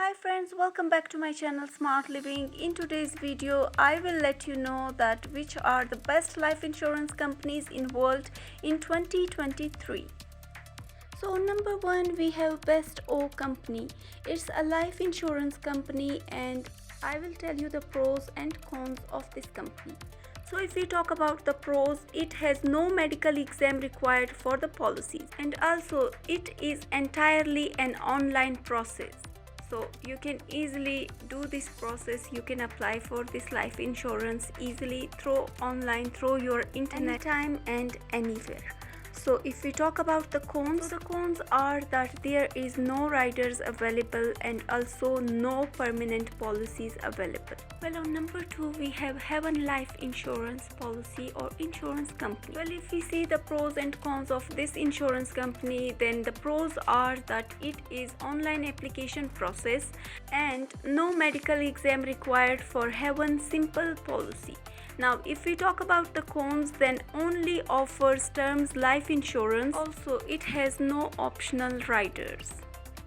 Hi friends, welcome back to my channel Smart Living. In today's video, I will let you know that which are the best life insurance companies in world in 2023. So number 1 we have Best O company. It's a life insurance company and I will tell you the pros and cons of this company. So if we talk about the pros, it has no medical exam required for the policies and also it is entirely an online process. So you can easily do this process. You can apply for this life insurance easily through online, through your internet, anytime and anywhere. So if we talk about the cons, so the cons are that there is no riders available and also no permanent policies available. Well, on number 2 we have Heaven Life Insurance Policy or insurance company. Well, if we see the pros and cons of this insurance company, then the pros are that it is online application process and no medical exam required for Heaven Simple policy. Now if we talk about the cons, then only offers terms life insurance. Also it has no optional riders.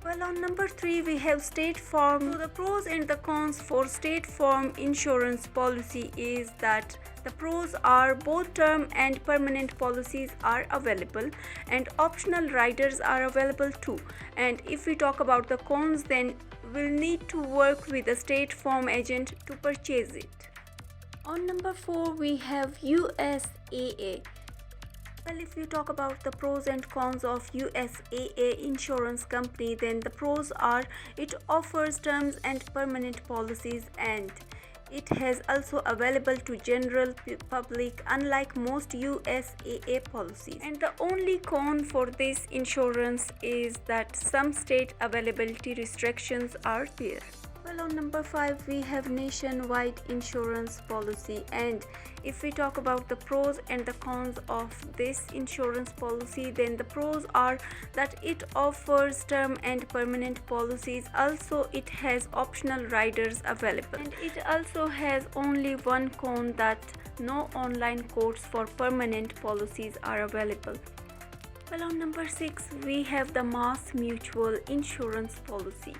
Well, on number 3 we have State Farm. So the pros and the cons for State Farm insurance policy is that the pros are both term and permanent policies are available and optional riders are available too. And if we talk about the cons, then we'll need to work with a State Farm agent to purchase it. On number 4 we have USAA. Well, if you talk about the pros and cons of USAA insurance company, then the pros are it offers terms and permanent policies and it has also available to general public unlike most USAA policies. And the only con for this insurance is that some state availability restrictions are there. Well, on number 5 we have Nationwide Insurance Policy, and if we talk about the pros and the cons of this insurance policy, then the pros are that it offers term and permanent policies. Also it has optional riders available and it also has only one con, that no online quotes for permanent policies are available. Well, on number 6 we have the Mass Mutual Insurance Policy.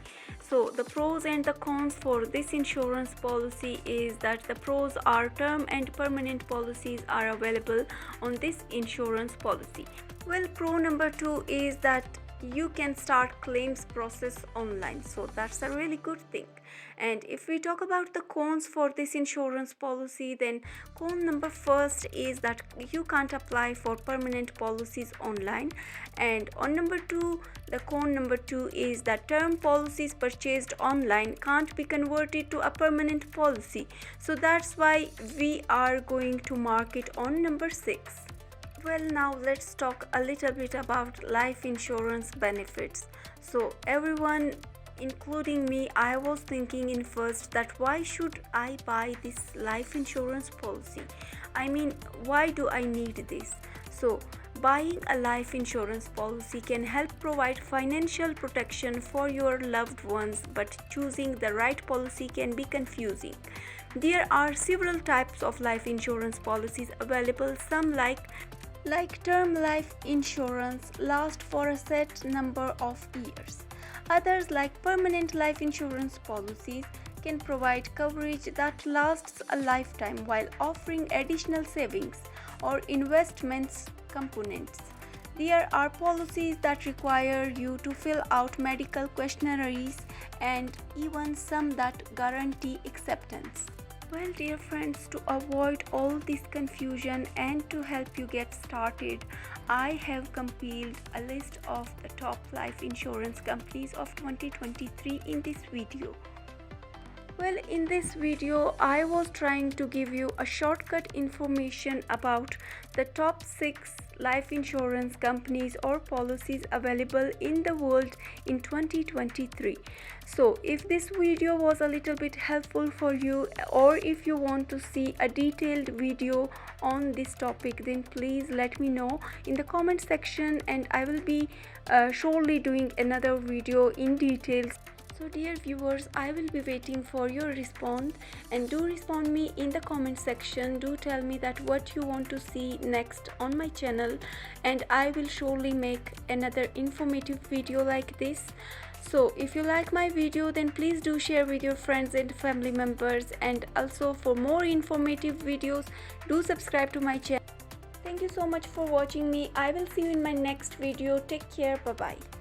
So the pros and the cons for this insurance policy is that the pros are term and permanent policies are available on this insurance policy. Well, pro number 2 is that you can start claims process online, so that's a really good thing. And if we talk about the cons for this insurance policy, then con number first is that you can't apply for permanent policies online. And on number 2, the con number 2 is that term policies purchased online can't be converted to a permanent policy, so that's why we are going to mark it on number 6. Well, now let's talk a little bit about life insurance benefits. So everyone, including me, I was thinking in first that why should I buy this life insurance policy? I mean, why do I need this? So buying a life insurance policy can help provide financial protection for your loved ones, but choosing the right policy can be confusing. There are several types of life insurance policies available. Some like term life insurance last for a set number of years. Others, like permanent life insurance policies, can provide coverage that lasts a lifetime while offering additional savings or investments components. There are policies that require you to fill out medical questionnaires and even some that guarantee acceptance. Well, dear friends, to avoid all this confusion and to help you get started, I have compiled a list of the top life insurance companies of 2023 in this video. Well, in this video, I was trying to give you a shortcut information about the top 6 life insurance companies or policies available in the world in 2023. So if this video was a little bit helpful for you, or if you want to see a detailed video on this topic, then please let me know in the comment section and I will be surely doing another video in details. So dear viewers, I will be waiting for your response, and do respond me in the comment section. Do tell me that what you want to see next on my channel, and I will surely make another informative video like this. So if you like my video, then please do share with your friends and family members, and also for more informative videos do subscribe to my channel. Thank you so much for watching me. I will see you in my next video. Take care. Bye bye.